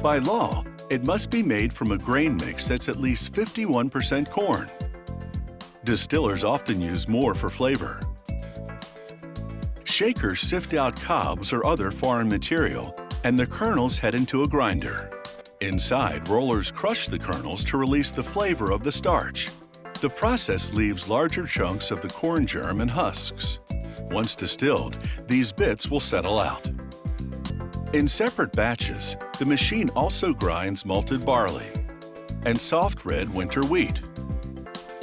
By law, it must be made from a grain mix that's at least 51% corn. Distillers often use more for flavor. Shakers sift out cobs or other foreign material, and the kernels head into a grinder. Inside, rollers crush the kernels to release the flavor of the starch. The process leaves larger chunks of the corn germ and husks. Once distilled, these bits will settle out. In separate batches, the machine also grinds malted barley and soft red winter wheat.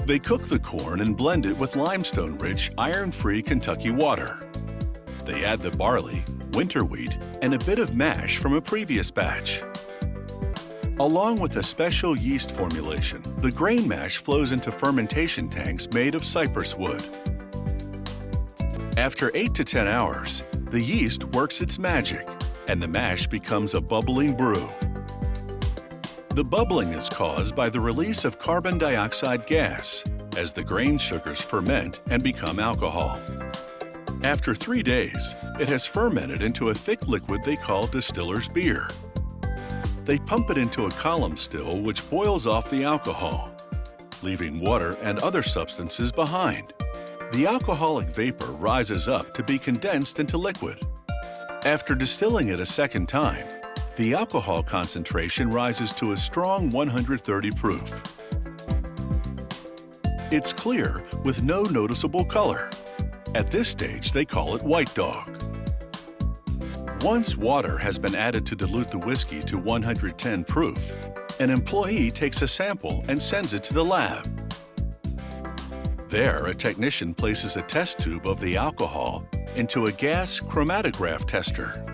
They cook the corn and blend it with limestone-rich, iron-free Kentucky water. They add the barley, winter wheat, and a bit of mash from a previous batch. Along with a special yeast formulation, the grain mash flows into fermentation tanks made of cypress wood. After 8 to 10 hours, the yeast works its magic, and the mash becomes a bubbling brew. The bubbling is caused by the release of carbon dioxide gas as the grain sugars ferment and become alcohol. After 3 days, it has fermented into a thick liquid they call distiller's beer. They pump it into a column still which boils off the alcohol, leaving water and other substances behind. The alcoholic vapor rises up to be condensed into liquid. After distilling it a second time, the alcohol concentration rises to a strong 130 proof. It's clear with no noticeable color. At this stage, they call it white dog. Once water has been added to dilute the whiskey to 110 proof, an employee takes a sample and sends it to the lab. There, a technician places a test tube of the alcohol into a gas chromatograph tester.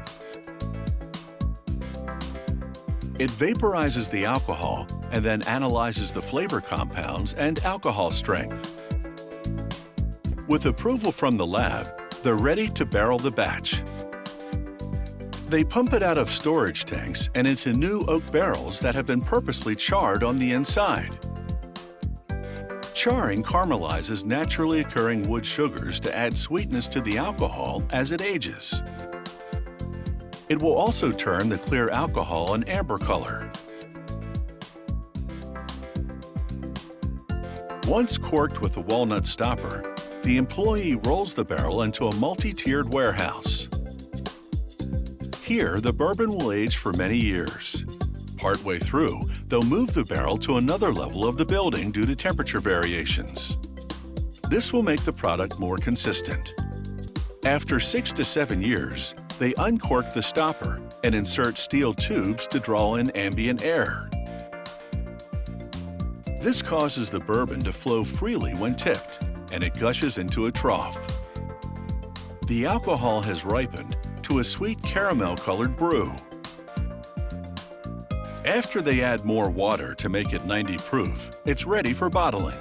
It vaporizes the alcohol and then analyzes the flavor compounds and alcohol strength. With approval from the lab, they're ready to barrel the batch. They pump it out of storage tanks and into new oak barrels that have been purposely charred on the inside. Charring caramelizes naturally occurring wood sugars to add sweetness to the alcohol as it ages. It will also turn the clear alcohol an amber color. Once corked with a walnut stopper, the employee rolls the barrel into a multi-tiered warehouse. Here, the bourbon will age for many years. Partway through, they'll move the barrel to another level of the building due to temperature variations. This will make the product more consistent. After 6 to 7 years, they uncork the stopper and insert steel tubes to draw in ambient air. This causes the bourbon to flow freely when tipped, and it gushes into a trough. The alcohol has ripened to a sweet caramel-colored brew. After they add more water to make it 90 proof, it's ready for bottling.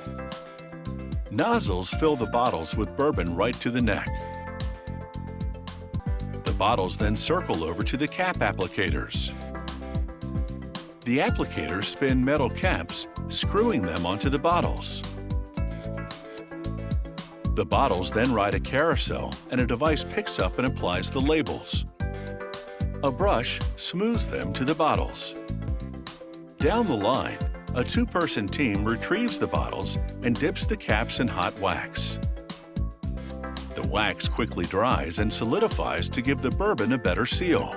Nozzles fill the bottles with bourbon right to the neck. The bottles then circle over to the cap applicators. The applicators spin metal caps, screwing them onto the bottles. The bottles then ride a carousel, and a device picks up and applies the labels. A brush smooths them to the bottles. Down the line, a 2-person team retrieves the bottles and dips the caps in hot wax. The wax quickly dries and solidifies to give the bourbon a better seal.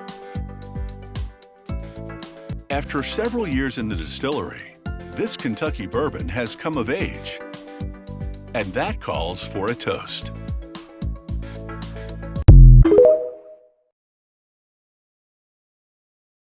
After several years in the distillery, this Kentucky bourbon has come of age. And that calls for a toast.